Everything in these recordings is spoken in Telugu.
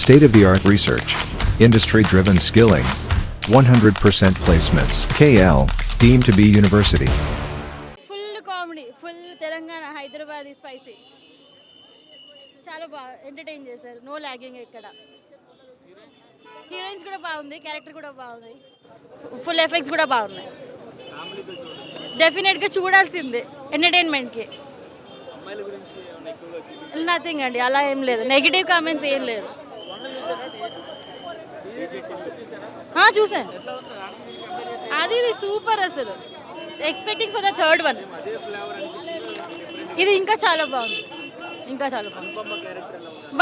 State-of-the-art research. Industry-driven skilling. 100% placements. KL, deemed to be university. Full comedy, full Telangana Hyderabadi spicy. చాలా బాగా ఎంటర్టైన్ చేశారు. నో లాగింగ్ ఎక్కడ. హీరోయిన్స్ కూడా బాగుంది, క్యారెక్టర్ కూడా బాగుంది, ఫుల్ ఎఫెక్ట్స్ కూడా బాగున్నాయి. డెఫినెట్గా చూడాల్సిందే ఎంటర్టైన్మెంట్కి. నథింగ్ అండి, అలా ఏం లేదు, నెగిటివ్ కామెంట్స్ ఏం లేదు. చూసాను, అది ఇది సూపర్ అసలు. Expecting for the third one. ఇది ఇంకా చాలా బాగుంది, ఇంకా చాలా బాగుంది.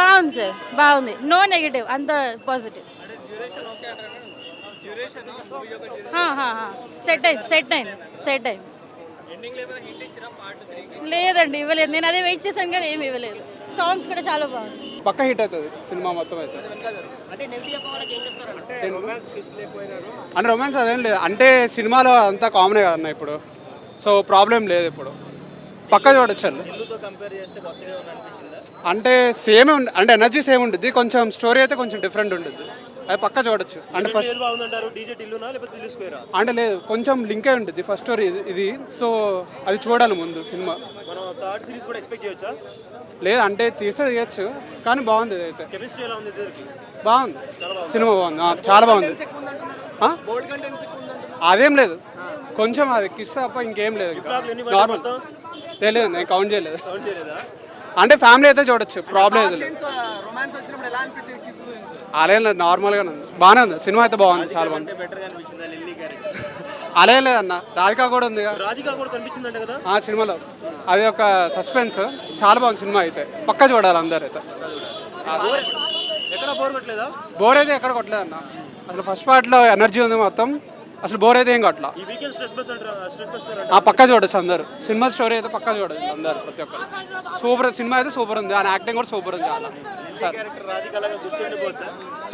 బాగుంది సార్, బాగుంది. నో నెగిటివ్, అంత పాజిటివ్. సెట్ అయింది. లేదండి, ఇవ్వలేదు. నేను అదే వెయిట్ చేశాను కానీ ఏమి ఇవ్వలేదు. సాంగ్స్ కూడా చాలా బాగుంది. పక్క హిట్ అవుతుంది సినిమా మొత్తం అయితే. అంటే రొమాన్స్ అదేం లేదు, అంటే సినిమాలో అంతా కామనే కదన్న ఇప్పుడు, సో ప్రాబ్లం లేదు ఇప్పుడు. పక్క చూడొచ్చు. అంటే సేమే అంటే ఎనర్జీ సేమ్ ఉంటుంది, కొంచెం స్టోరీ అయితే కొంచెం డిఫరెంట్ ఉంటుంది. అది పక్క చూడొచ్చు. అంటే ఫస్ట్ అంటే లేదు, కొంచెం లింకే ఉంటుంది ఫస్ట్ స్టోరీ ఇది, సో అది చూడాలి ముందు సినిమా. లేదు అంటే తీస్తే తీయచ్చు, కానీ బాగుంది. అయితే బాగుంది, సినిమా బాగుంది, చాలా బాగుంది. అదేం లేదు, కొంచెం అది కిస్ తప్ప ఇంకేం లేదు. నార్మల్ తెలియదు, నేను కౌంట్ చేయలేదు. అంటే ఫ్యామిలీ అయితే చూడొచ్చు, ప్రాబ్లం లేదు. అలా లేదు, నార్మల్గా బాగానే ఉంది. సినిమా అయితే బాగుంది, చాలా బాగుంది. అలా లేదన్న, రాధిక కూడా ఉంది సినిమాలో. అది ఒక సస్పెన్స్, చాలా బాగుంది సినిమా. అయితే పక్కా చూడాలి అందరు. అయితే బోర్ అయితే ఎక్కడ కొట్టలేదు అన్న, అసలు ఫస్ట్ పార్ట్లో ఎనర్జీ ఉంది మొత్తం, అసలు బోర్ అయితే ఏం కొట్టలా. పక్కా చూడొచ్చు అందరు. సినిమా స్టోరీ అయితే పక్కా చూడొచ్చు అందరు, ప్రతి ఒక్కరు. సూపర్ సినిమా అయితే సూపర్ ఉంది, ఆయన యాక్టింగ్ కూడా సూపర్ ఉంది చాలా.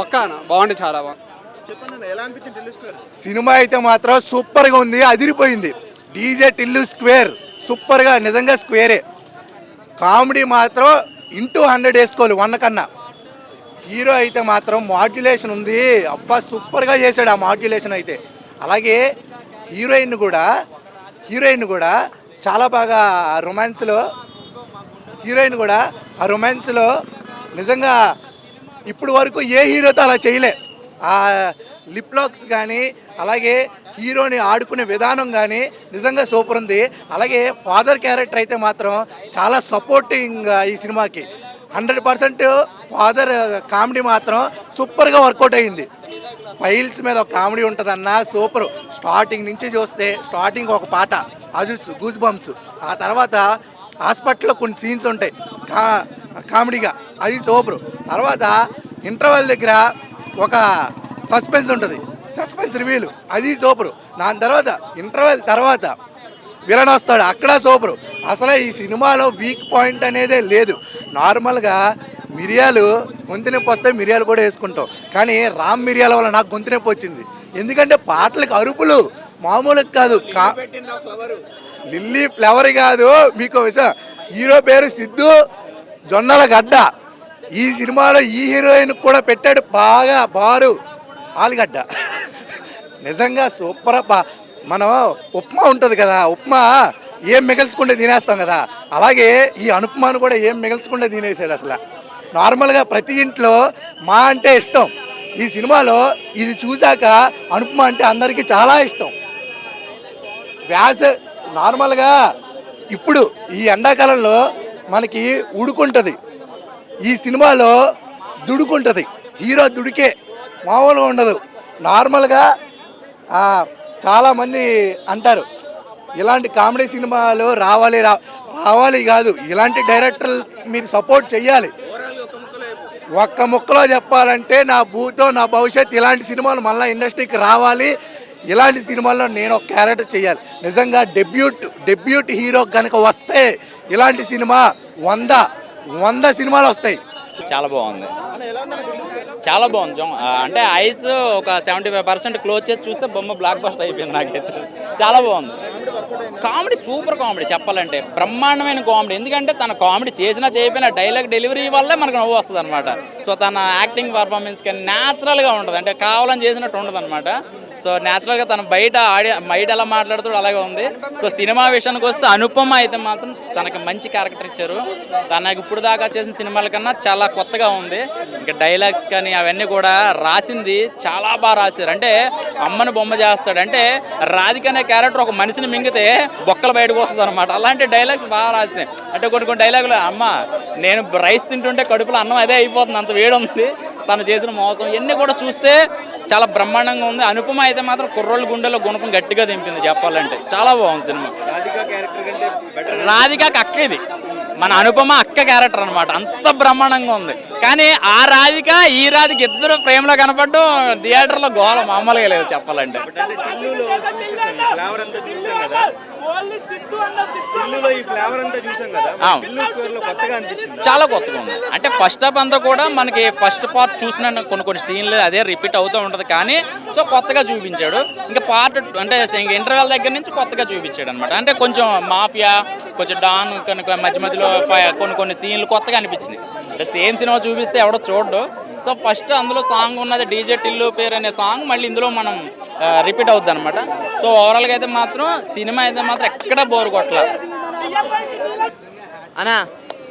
పక్కా బాగుంది, చాలా బాగుంది. సినిమా అయితే మాత్రం సూపర్గా ఉంది, అదిరిపోయింది. డీజే టిల్లు స్క్వేర్ సూపర్గా, నిజంగా స్క్వేరే. కామెడీ మాత్రం ఇంటూ 100 వేసుకోవాలి 1 కన్నా. హీరో అయితే మాత్రం మాడ్యులేషన్ ఉంది, అబ్బా సూపర్గా చేశాడు ఆ మాడ్యులేషన్ అయితే. అలాగే హీరోయిన్ కూడా చాలా బాగా ఆ రొమాన్స్లో నిజంగా ఇప్పుడు వరకు ఏ హీరోతో అలా చేయలే. ఆ లిప్ లాక్స్ కానీ, అలాగే హీరోని ఆడుకునే విధానం కానీ నిజంగా సూపర్ ఉంది. అలాగే ఫాదర్ క్యారెక్టర్ అయితే మాత్రం చాలా సపోర్టింగ్ ఈ సినిమాకి. 100% ఫాదర్ కామెడీ మాత్రం సూపర్గా వర్కౌట్ అయ్యింది. ఫైల్స్ మీద ఒక కామెడీ ఉంటుందన్న, సూపర్. స్టార్టింగ్ నుంచి చూస్తే, స్టార్టింగ్ ఒక పాట అది గూస్ బంప్స్, ఆ తర్వాత హాస్పిటల్లో కొన్ని సీన్స్ ఉంటాయి కామెడీగా, అది సూపర్. తర్వాత ఇంటర్వెల్ దగ్గర ఒక సస్పెన్స్ ఉంటుంది, సస్పెన్స్ రివీల్, అది సూపరు. దాని తర్వాత ఇంటర్వెల్ తర్వాత విలన్ వస్తాడు, అక్కడ సూపరు. అసలు ఈ సినిమాలో వీక్ పాయింట్ అనేదే లేదు. నార్మల్గా మిరియాలు గొంతు నొప్పి వస్తే మిరియాలు కూడా వేసుకుంటాం, కానీ రామ్ మిరియాల వల్ల నాకు గొంతు నొప్పి వచ్చింది. ఎందుకంటే పాటలకు అరుపులు మామూలుగా కాదు. లిల్లీ ఫ్లవర్ కాదు, మీకు విషయం, హీరో పేరు సిద్ధు జొన్నల గడ్డ. ఈ సినిమాలో ఈ హీరోయిన్ కూడా పెట్టాడు బాగా బారు ఆలుగడ్డ. నిజంగా సూపర్. మనం ఉప్మా ఉంటుంది కదా, ఉప్మా ఏం మిగల్చుకుంటే తినేస్తాం కదా, అలాగే ఈ అనుపమాను కూడా ఏం మిగల్చుకుంటే తినేసాడు. అసలు నార్మల్గా ప్రతి ఇంట్లో మా అంటే ఇష్టం, ఈ సినిమాలో ఇది చూశాక అనుపమ అంటే అందరికీ చాలా ఇష్టం. నార్మల్గా ఇప్పుడు ఈ ఎండాకాలంలో మనకి ఉడుకుంటుంది, ఈ సినిమాలో దుడుకుంటుంది. హీరో దుడికే మామూలుగా ఉండదు. నార్మల్గా చాలామంది అంటారు ఇలాంటి కామెడీ సినిమాలు రావాలి కాదు, ఇలాంటి డైరెక్టర్లు మీరు సపోర్ట్ చేయాలి. ఒక్క ముక్కలో చెప్పాలంటే నా భవిష్యత్ ఇలాంటి సినిమాలు మళ్ళీ ఇండస్ట్రీకి రావాలి. ఇలాంటి సినిమాల్లో నేను ఒక క్యారెక్టర్ చేయాలి. నిజంగా డెబ్యూట్ హీరో కనుక వస్తే ఇలాంటి సినిమా 100 సినిమాలు వస్తాయి. చాలా బాగుంది, చాలా బాగుంది. అంటే ఐస్ ఒక 75% క్లోజ్ చేసి చూస్తే బొమ్మ బ్లాక్ బస్టర్ అయిపోయింది. నాకైతే చాలా బాగుంది. కామెడీ సూపర్ కామెడీ చెప్పాలంటే, బ్రహ్మాండమైన కామెడీ. ఎందుకంటే తన కామెడీ చేసినా చేయకపోయినా డైలాగ్ డెలివరీ వల్లే మనకు నవ్వు వస్తుంది అనమాట. సో తన యాక్టింగ్ పర్ఫార్మెన్స్ కానీ న్యాచురల్గా ఉంటుంది, అంటే కావాలని చేసినట్టు ఉండదు అనమాట. సో న్యాచురల్గా తను బయట ఎలా మాట్లాడుతాడు అలాగే ఉంది. సో సినిమా విషయానికి వస్తే అనుపమ అయితే మాత్రం తనకి మంచి క్యారెక్టర్ ఇచ్చారు. తనకి ఇప్పుడు దాకా చేసిన సినిమాల కన్నా చాలా కొత్తగా ఉంది. ఇంకా డైలాగ్స్ కానీ అవన్నీ కూడా రాసింది చాలా బాగా రాశారు. అంటే అమ్మని బొమ్మ చేస్తాడు, అంటే రాధిక అనే క్యారెక్టర్ ఒక మనిషిని మింగితే బొక్కలు బయటకు వస్తుంది అనమాట. అలాంటి డైలాగ్స్ బాగా రాసినాయి. అంటే కొన్ని డైలాగులు, అమ్మ నేను రైస్ తింటుంటే కడుపులో అన్నం అదే అయిపోతుంది, అంత వేడి ఉంది. తను చేసిన మోసం ఇవన్నీ కూడా చూస్తే చాలా బ్రహ్మాండంగా ఉంది. అనుపమ అయితే మాత్రం కుర్రోళ్ళ గుండెలో గుణపం గట్టిగా దింపింది చెప్పాలంటే. చాలా బాగుంది సినిమా. రాధికకి అక్క ఇది, మన అనుపమ అక్క క్యారెక్టర్ అనమాట. అంత బ్రహ్మాండంగా ఉంది. కానీ ఆ రాధిక ఈ రాధిక ఇద్దరు ప్రేమలో కనపడడం థియేటర్లో గోల మామూలుగా లేదు చెప్పాలంటే. చాలా కొత్తగా ఉంది. అంటే ఫస్ట్ హాఫ్ అంతా కూడా మనకి ఫస్ట్ పార్ట్ చూసిన కొన్ని సీన్లు అదే రిపీట్ అవుతూ ఉంటుంది, కానీ సో కొత్తగా చూపించాడు. ఇంకా పార్ట్ అంటే ఇంటర్వెల్ దగ్గర నుంచి కొత్తగా చూపించాడు అనమాట. అంటే కొంచెం మాఫియా, కొంచెం డాన్, మధ్య మధ్యలో కొన్ని సీన్లు కొత్తగా అనిపించినాయి. అంటే సేమ్ సినిమా చూపిస్తే ఎవడో చూడడు. సో ఫస్ట్ అందులో సాంగ్ ఉన్నది డీజే టిల్లు పేరు అనే సాంగ్ మళ్ళీ ఇందులో మనం రిపీట్ అవుద్ది అనమాట. సో ఓవరాల్గా అయితే మాత్రం సినిమా అయితే మాత్రం ఎక్కడా బోర్ కొట్టలేదు అన్న.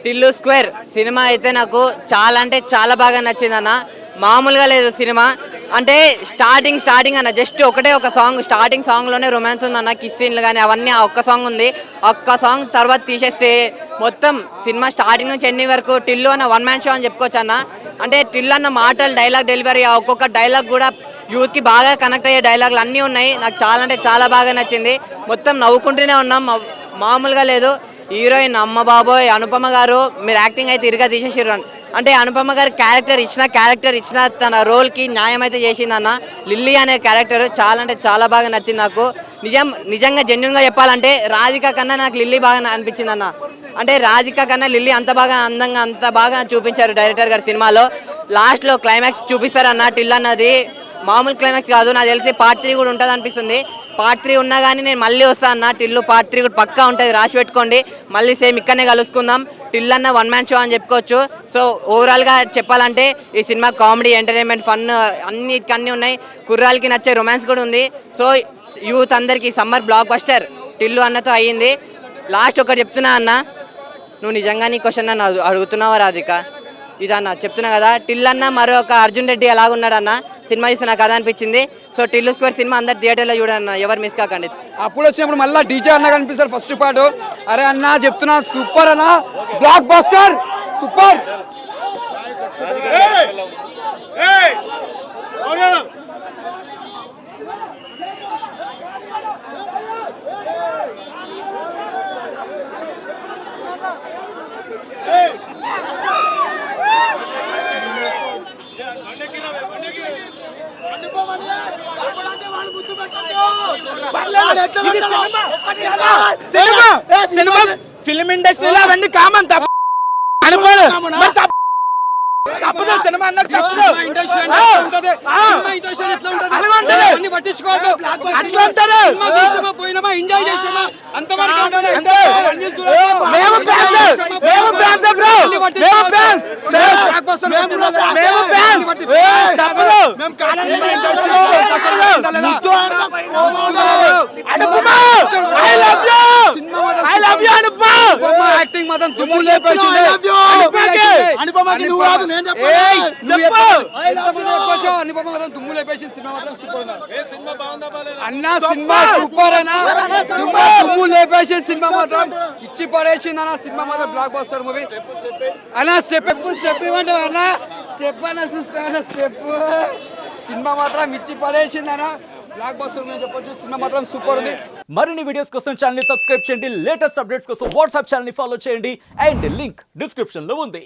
టిల్లు స్క్వేర్ సినిమా అయితే నాకు చాలా అంటే చాలా బాగా నచ్చింది అన్న. మామూలుగా లేదు సినిమా. అంటే స్టార్టింగ్ అన్న జస్ట్ ఒకటే ఒక సాంగ్, స్టార్టింగ్ సాంగ్లోనే రొమాన్స్ ఉంది అన్న. కిస్ సీన్లు కానీ అవన్నీ ఆ ఒక్క సాంగ్ ఉంది. ఒక్క సాంగ్ తర్వాత తీసేస్తే మొత్తం సినిమా స్టార్టింగ్ నుంచి ఎండింగ్ వరకు టిల్లు అన్న వన్ మ్యాన్ షో అని చెప్పుకోవచ్చు అన్న. అంటే టిల్లు అన్న మాటలు, డైలాగ్ డెలివరీ, ఒక్కొక్క డైలాగ్ కూడా యూత్కి బాగా కనెక్ట్ అయ్యే డైలాగులు అన్నీ ఉన్నాయి. నాకు చాలా అంటే చాలా బాగా నచ్చింది. మొత్తం నవ్వుకుంటూనే ఉన్నాం, మామూలుగా లేదు. హీరోయిన్ అమ్మ బాబోయ్ అనుపమ గారు, మీరు యాక్టింగ్ అయితే ఇరుగా తీసేసారు. అంటే అనుపమ గారు క్యారెక్టర్ ఇచ్చిన తన రోల్కి న్యాయం అయితే చేసిందన్న. లిల్లీ అనే క్యారెక్టర్ చాలా అంటే చాలా బాగా నచ్చింది నాకు. నిజంగా జెన్యున్గా చెప్పాలంటే రాధిక కన్నా నాకు లిల్లీ బాగా అనిపించింది అన్న. అంటే రాధిక కన్నా లిల్లీ అంత బాగా అందంగా అంత బాగా చూపించారు డైరెక్టర్ గారు సినిమాలో. లాస్ట్లో క్లైమాక్స్ చూపిస్తారన్న. టిల్ అన్నది మామూలు క్లైమాక్స్ కాదు, నాకు తెలిసి పార్ట్ 3 కూడా ఉంటుంది అనిపిస్తుంది. పార్ట్ 3 ఉన్నా కానీ నేను మళ్ళీ వస్తాను అన్న. టిల్లు పార్ట్ 3 కూడా పక్కా ఉంటుంది, రాసి పెట్టుకోండి. మళ్ళీ సేమ్ ఇక్కడనే కలుసుకుందాం. టిల్ అన్న వన్ మ్యాన్ షో అని చెప్పుకోవచ్చు. సో ఓవరాల్గా చెప్పాలంటే ఈ సినిమా కామెడీ, ఎంటర్టైన్మెంట్, ఫన్ అన్నీ ఉన్నాయి. కుర్రాలకి నచ్చే రొమాన్స్ కూడా ఉంది. సో యూత్ అందరికీ సమ్మర్ బ్లాక్ బస్టర్ టిల్లు అన్నతో అయ్యింది. లాస్ట్ ఒకటి చెప్తున్నా అన్న, నువ్వు నిజంగా నీ క్వశ్చన్ నన్ను అడుగుతున్నావా రాధిక? ఇదన్న చెప్తున్నా కదా. టిల్ అన్న మరొక అర్జున్ రెడ్డి ఎలాగున్నాడన్న సినిమా చూస్తే నాకు అదే అనిపించింది. సో టిల్లు స్క్వేర్ సినిమా అందరు థియేటర్లో చూడన్న, ఎవరు మిస్ కాకండి. అప్పుడు వచ్చినప్పుడు మళ్ళీ డీజే అన్న కనిపిస్తారు ఫస్ట్ పార్ట్. అరే అన్న చెప్తున్నా సూపర్ అన్న, బ్లాక్ బస్టర్ సూపర్. ఫిల్మ్ ఇండస్ట్రీలో అవన్నీ కామన్. సినిమా పట్టించుకోవద్దు. పోయినామా ఎంజాయ్ చేసామా అంతవరకు. యాక్టింగ్ మాత్రం దుమ్ములు లేపేసింది. దుమ్ము లేపేసి సినిమా మాత్రం సూపర్ అన్న. సినిమా సూపర్ అన్న. దుమ్ము లేపేసి సినిమా మాత్రం ఇచ్చి పడేసింది అన్న. సినిమా మాత్రం బ్లాక్ బస్టర్ మూవీ అన్న. స్టెప్ ఇవ్వంటావు అన్న, స్టెప్ అన్న చూసుకో స్టెప్. సినిమా మాత్రం ఇచ్చి పడేసింది అన్న. బ్లాక్ బస్టర్ చెప్పొచ్చు. సినిమా మాత్రం సూపర్ ఉంది. మరిన్ని వీడియోస్ కోసం ఛానల్ ని సబ్స్క్రైబ్ చేయండి. లేటెస్ట్ అప్డేట్స్ కోసం వాట్సాప్ ఛానల్ ని ఫాలో చేయండి. అండ్ లింక్ డిస్క్రిప్షన్ లో ఉంది.